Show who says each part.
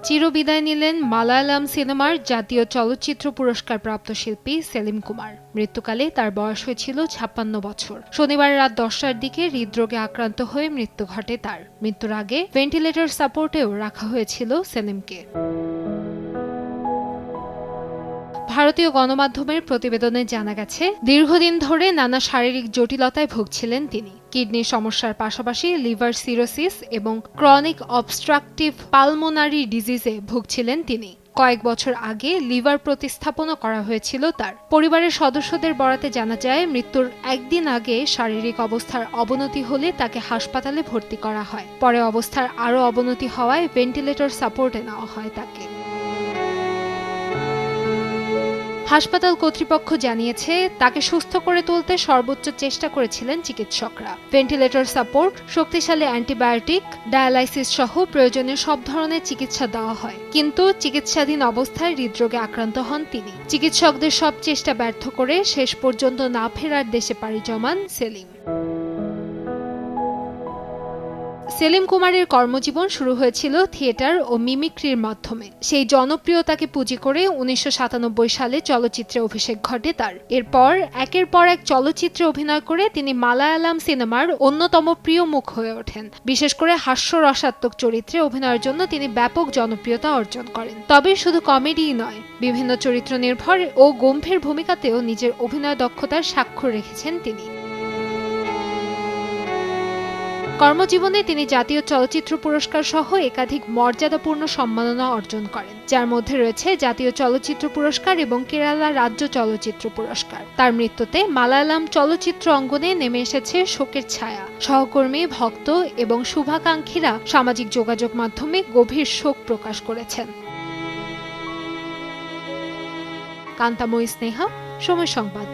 Speaker 1: চিরবিদায় নিলেন মালায়ালাম সিনেমার জাতীয় চলচ্চিত্র পুরস্কারপ্রাপ্ত শিল্পী সেলিম কুমার। মৃত্যুকালে তার বয়স হয়েছিল ৫৬ বছর। শনিবার রাত ১০টার দিকে হৃদরোগে আক্রান্ত হয়ে মৃত্যু ঘটে তার। মৃত্যুর আগে ভেন্টিলেটর সাপোর্টেও রাখা হয়েছিল সেলিমকে। ভারতীয় গণমাধ্যমের প্রতিবেদনে জানা গেছে, দীর্ঘদিন ধরে নানা শারীরিক জটিলতায় ভুগছিলেন তিনি। কিডনির সমস্যার পাশাপাশি লিভার সিরোসিস এবং ক্রনিক অবস্ট্রাকটিভ পালমোনারি ডিজিজে ভুগছিলেন তিনি। কয়েক বছর আগে লিভার প্রতিস্থাপনও করা হয়েছিল তার। পরিবারের সদস্যদের বরাতে জানা যায়, মৃত্যুর একদিন আগে শারীরিক অবস্থার অবনতি হলে তাকে হাসপাতালে ভর্তি করা হয়। পরে অবস্থার আরও অবনতি হওয়ায় ভেন্টিলেটর সাপোর্টে নেওয়া হয় তাকে। হাসপাতাল কর্তৃপক্ষ জানিয়েছে, তাকে সুস্থ করে তুলতে সর্বোচ্চ চেষ্টা করেছিলেন চিকিৎসকরা। ভেন্টিলেটর সাপোর্ট, শক্তিশালী অ্যান্টিবায়োটিক, ডায়ালাইসিস সহ প্রয়োজনীয় সব ধরনের চিকিৎসা দেওয়া হয়। কিন্তু চিকিৎসাধীন অবস্থায় হৃদরোগে আক্রান্ত হন তিনি। চিকিৎসকদের সব চেষ্টা ব্যর্থ করে শেষ পর্যন্ত না ফেরার দেশে পাড়ি জমান সেলিম। সেলিম কুমারের কর্মজীবন শুরু হয়েছিল থিয়েটার ও মিমিক্রির মাধ্যমে। সেই জনপ্রিয়তাকে পুঁজি করে ১৯৯৭ সালে চলচ্চিত্রে অভিষেক ঘটে তার। এরপর একের পর এক চলচ্চিত্রে অভিনয় করে তিনি মালায়ালাম সিনেমার অন্যতম প্রিয় মুখ হয়ে ওঠেন। বিশেষ করে হাস্যরসাত্মক চরিত্রে অভিনয়ের জন্য তিনি ব্যাপক জনপ্রিয়তা অর্জন করেন। তবে শুধু কমেডিই নয়, বিভিন্ন চরিত্র নির্ভর ও গম্ভীর ভূমিকাতেও নিজের অভিনয় দক্ষতার স্বাক্ষর রেখেছেন তিনি। কর্মজীবনে তিনি জাতীয় চলচ্চিত্র পুরস্কার সহ একাধিক মর্যাদাপূর্ণ সম্মাননা অর্জন করেন, যার মধ্যে রয়েছে জাতীয় চলচ্চিত্র পুরস্কার এবং কেরালা রাজ্য চলচ্চিত্র পুরস্কার। তার মৃত্যুতে মালায়ালাম চলচ্চিত্র অঙ্গনে নেমে এসেছে শোকের ছায়া। সহকর্মী, ভক্ত এবং শুভাকাঙ্ক্ষীরা সামাজিক যোগাযোগ মাধ্যমে গভীর শোক প্রকাশ করেছেন। কান্তাময়ী স্নেহা, সময় সংবাদ।